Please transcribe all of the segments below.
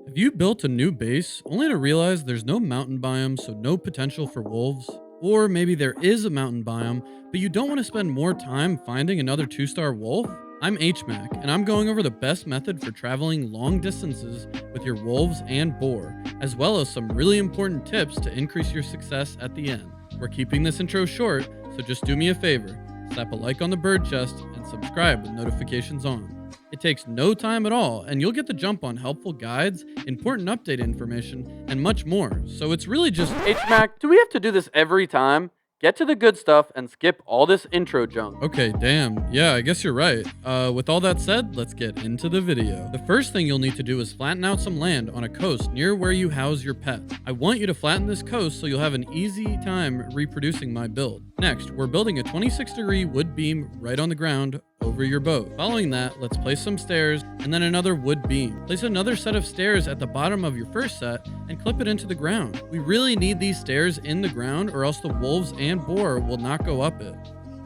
Have you built a new base only to realize there's no mountain biome, so no potential for wolves? Or maybe there is a mountain biome, but you don't want to spend more time finding another 2-star wolf? I'm HMAC, and I'm going over the best method for traveling long distances with your wolves and boar, as well as some really important tips to increase your success at the end. We're keeping this intro short, so just do me a favor, slap a like on the bird chest and subscribe with notifications on. It takes no time at all, and you'll get the jump on helpful guides, important update information, and much more. So it's really just HMAC, do we have to do this every time? Get to the good stuff and skip all this intro junk. Okay, damn. Yeah, I guess you're right. With all that said, let's get into the video. The first thing you'll need to do is flatten out some land on a coast near where you house your pet. I want you to flatten this coast so you'll have an easy time reproducing my build. Next, we're building a 26-degree wood beam right on the ground over your boat. Following that, let's place some stairs and then another wood beam. Place another set of stairs at the bottom of your first set and clip it into the ground. We really need these stairs in the ground or else the wolves and boar will not go up it.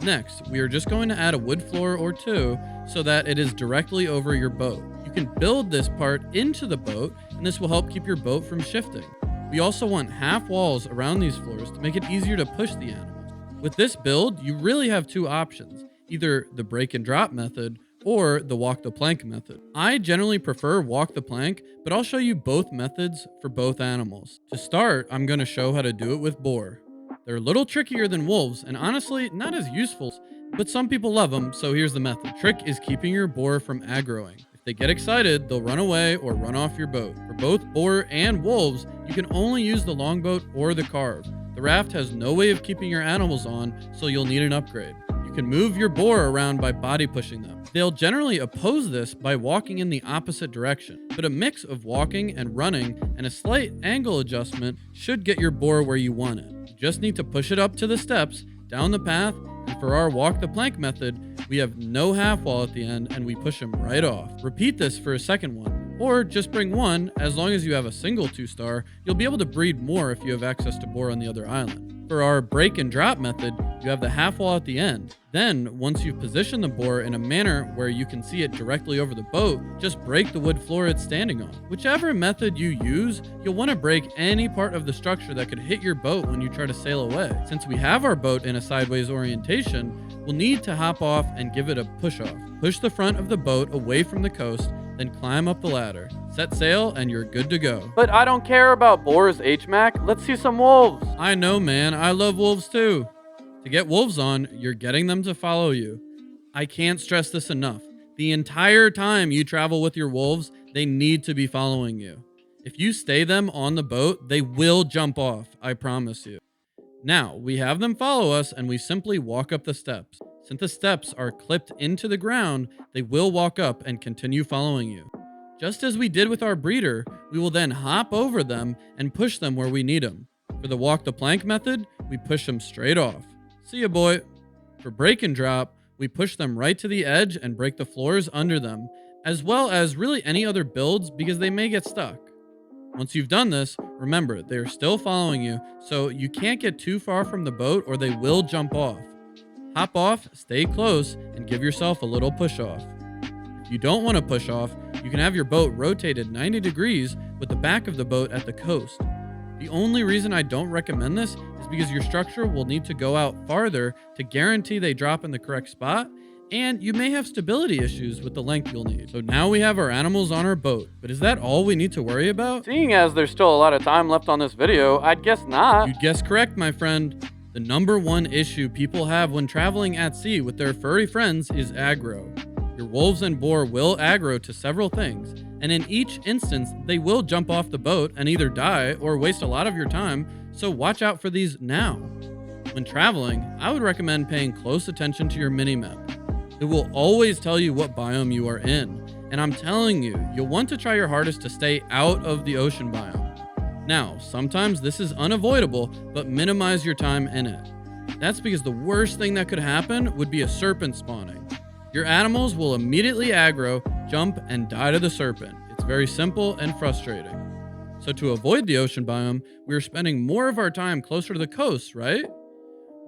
Next, we are just going to add a wood floor or two so that it is directly over your boat. You can build this part into the boat and this will help keep your boat from shifting. We also want half walls around these floors to make it easier to push the animals. With this build, you really have two options. Either the break and drop method or the walk the plank method. I generally prefer walk the plank, but I'll show you both methods for both animals. To start, I'm going to show how to do it with boar. They're a little trickier than wolves and honestly not as useful, but some people love them, so here's the method. Trick is keeping your boar from aggroing. If they get excited, they'll run away or run off your boat. For both boar and wolves, you can only use the longboat or the carve. The raft has no way of keeping your animals on, so you'll need an upgrade. You can move your boar around by body pushing them. They'll generally oppose this by walking in the opposite direction, but a mix of walking and running and a slight angle adjustment should get your boar where you want it. You just need to push it up to the steps, down the path, and for our walk the plank method, we have no half wall at the end and we push them right off. Repeat this for a second one, or just bring one. As long as you have a single 2-star, you'll be able to breed more if you have access to boar on the other island. For our break and drop method, you have the half wall at the end. Then, once you've positioned the boar in a manner where you can see it directly over the boat, just break the wood floor it's standing on. Whichever method you use, you'll want to break any part of the structure that could hit your boat when you try to sail away. Since we have our boat in a sideways orientation, we'll need to hop off and give it a push off. Push the front of the boat away from the coast, then climb up the ladder. Set sail and you're good to go. But I don't care about boars, HMAC. Let's see some wolves. I know, man. I love wolves too. To get wolves on, you're getting them to follow you. I can't stress this enough. The entire time you travel with your wolves, they need to be following you. If you stay them on the boat, they will jump off, I promise you. Now, we have them follow us and we simply walk up the steps. Since the steps are clipped into the ground, they will walk up and continue following you. Just as we did with our breeder, we will then hop over them and push them where we need them. For the walk the plank method, we push them straight off. See ya, boy. For break and drop, we push them right to the edge and break the floors under them, as well as really any other builds because they may get stuck. Once you've done this, remember, they are still following you, so you can't get too far from the boat or they will jump off. Hop off, stay close, and give yourself a little push off. If you don't want to push off, you can have your boat rotated 90 degrees with the back of the boat at the coast. The only reason I don't recommend this is because your structure will need to go out farther to guarantee they drop in the correct spot, and you may have stability issues with the length you'll need. So now we have our animals on our boat, but is that all we need to worry about? Seeing as there's still a lot of time left on this video, I'd guess not. You'd guess correct, my friend. The number one issue people have when traveling at sea with their furry friends is aggro. Your wolves and boar will aggro to several things, and in each instance, they will jump off the boat and either die or waste a lot of your time, so watch out for these now. When traveling, I would recommend paying close attention to your mini-map. It will always tell you what biome you are in, and I'm telling you, you'll want to try your hardest to stay out of the ocean biome. Now, sometimes this is unavoidable, but minimize your time in it. That's because the worst thing that could happen would be a serpent spawning. Your animals will immediately aggro, jump, and die to the serpent. It's very simple and frustrating. So to avoid the ocean biome, we are spending more of our time closer to the coast, right?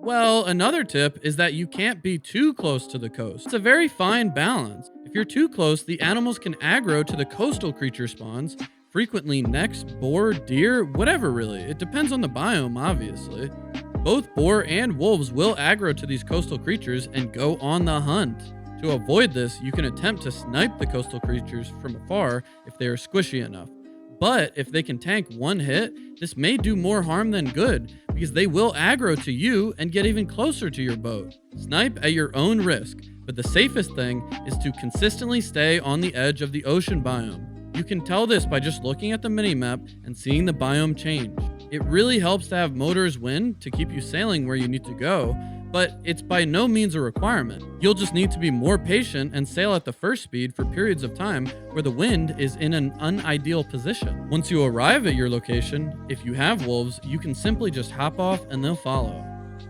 Well, another tip is that you can't be too close to the coast. It's a very fine balance. If you're too close, the animals can aggro to the coastal creature spawns. frequently next, boar, deer, whatever really. It depends on the biome, obviously. Both boar and wolves will aggro to these coastal creatures and go on the hunt. To avoid this, you can attempt to snipe the coastal creatures from afar if they are squishy enough. But if they can tank one hit, this may do more harm than good because they will aggro to you and get even closer to your boat. Snipe at your own risk, but the safest thing is to consistently stay on the edge of the ocean biome. You can tell this by just looking at the minimap and seeing the biome change. It really helps to have motor's wind to keep you sailing where you need to go, but it's by no means a requirement. You'll just need to be more patient and sail at the first speed for periods of time where the wind is in an unideal position. Once you arrive at your location, if you have wolves, you can simply just hop off and they'll follow.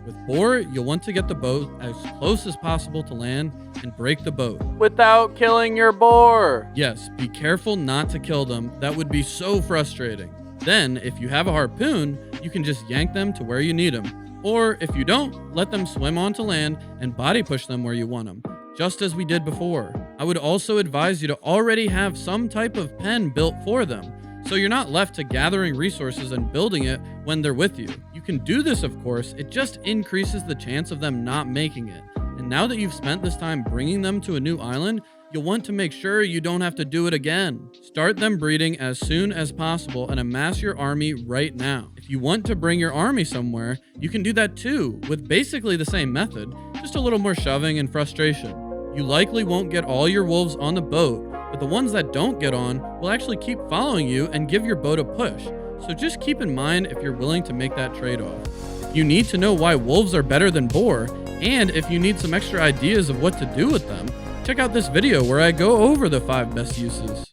With boar, you'll want to get the boat as close as possible to land and break the boat without killing your boar. Yes, be careful not to kill them. That would be so frustrating. Then, if you have a harpoon, you can just yank them to where you need them. Or if you don't, let them swim onto land and body push them where you want them, just as we did before. I would also advise you to already have some type of pen built for them, so you're not left to gathering resources and building it when they're with you. You can do this, of course, it just increases the chance of them not making it. And now that you've spent this time bringing them to a new island, you'll want to make sure you don't have to do it again. Start them breeding as soon as possible and amass your army right now. If you want to bring your army somewhere, you can do that too, with basically the same method, just a little more shoving and frustration. You likely won't get all your wolves on the boat, but the ones that don't get on will actually keep following you and give your boat a push. So just keep in mind if you're willing to make that trade-off. If you need to know why wolves are better than boar, and if you need some extra ideas of what to do with them, check out this video where I go over the 5 best uses.